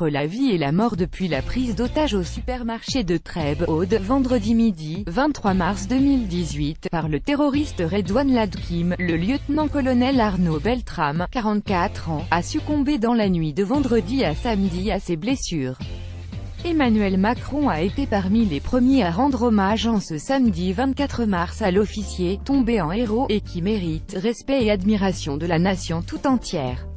entre la vie et la mort depuis la prise d'otage au supermarché de Trèbes, Aude, vendredi midi, 23 mars 2018, par le terroriste Redouane Ladkim. Le lieutenant-colonel Arnaud Beltrame, 44 ans, a succombé dans la nuit de vendredi à samedi à ses blessures. Emmanuel Macron a été parmi les premiers à rendre hommage en ce samedi 24 mars à l'officier, tombé en héros, et qui mérite respect et admiration de la nation tout entière.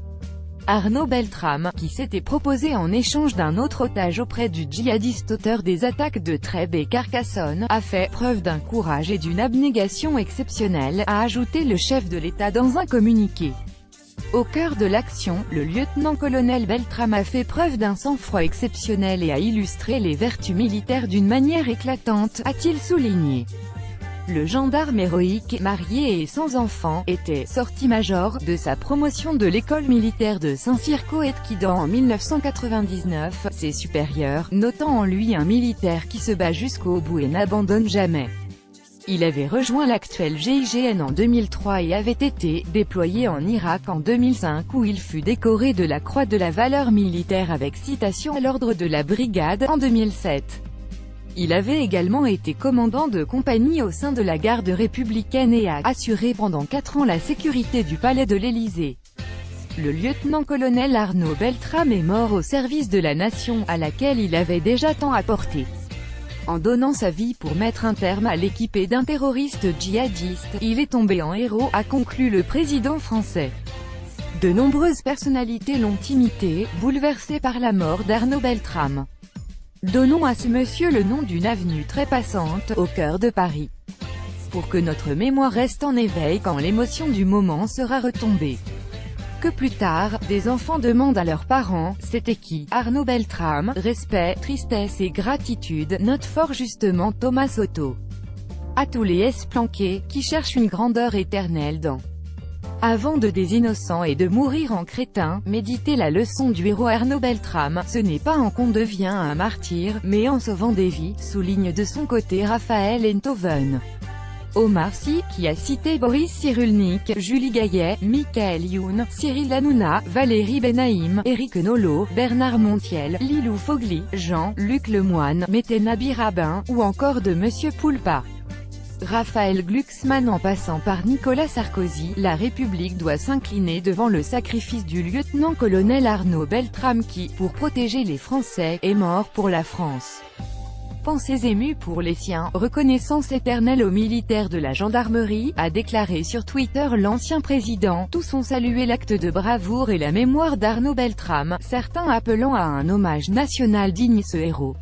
Arnaud Beltrame, qui s'était proposé en échange d'un autre otage auprès du djihadiste auteur des attaques de Trèbes et Carcassonne, a fait preuve d'un courage et d'une abnégation exceptionnelle, a ajouté le chef de l'État dans un communiqué. Au cœur de l'action, le lieutenant-colonel Beltrame a fait preuve d'un sang-froid exceptionnel et a illustré les vertus militaires d'une manière éclatante, a-t-il souligné. Le gendarme héroïque, marié et sans enfant, était sorti-major de sa promotion de l'école militaire de Saint-Cyr-Coët-Quidan en 1999, ses supérieurs, notant en lui un militaire qui se bat jusqu'au bout et n'abandonne jamais. Il avait rejoint l'actuel GIGN en 2003 et avait été déployé en Irak en 2005 où il fut décoré de la Croix de la valeur militaire avec citation à l'ordre de la brigade en 2007. Il avait également été commandant de compagnie au sein de la garde républicaine et a assuré pendant 4 ans la sécurité du palais de l'Élysée. Le lieutenant-colonel Arnaud Beltrame est mort au service de la nation, à laquelle il avait déjà tant apporté. En donnant sa vie pour mettre un terme à l'équipée d'un terroriste djihadiste, il est tombé en héros, a conclu le président français. De nombreuses personnalités l'ont imité, bouleversé par la mort d'Arnaud Beltrame. Donnons à ce monsieur le nom d'une avenue très passante, au cœur de Paris. Pour que notre mémoire reste en éveil quand l'émotion du moment sera retombée. Que plus tard, des enfants demandent à leurs parents, c'était qui, Arnaud Beltrame, respect, tristesse et gratitude, note fort justement Thomas Soto. À tous les S-planqués, qui cherchent une grandeur éternelle dans avant de des innocents et de mourir en crétin, méditez la leçon du héros Arnaud Beltrame, ce n'est pas en qu'on devient un martyr, mais en sauvant des vies, souligne de son côté Raphaël Enthoven. Omar Sy, qui a cité Boris Cyrulnik, Julie Gaillet, Michael Youn, Cyril Hanouna, Valérie Benaïm, Éric Nolot, Bernard Montiel, Lilou Fogli, Jean-Luc Lemoyne, Métena Birabin, ou encore de Monsieur Poulpa. Raphaël Glucksmann en passant par Nicolas Sarkozy, la République doit s'incliner devant le sacrifice du lieutenant-colonel Arnaud Beltrame qui, pour protéger les Français, est mort pour la France. Pensées émues pour les siens, reconnaissance éternelle aux militaires de la gendarmerie, a déclaré sur Twitter l'ancien président. Tous ont salué l'acte de bravoure et la mémoire d'Arnaud Beltrame, certains appelant à un hommage national digne ce héros.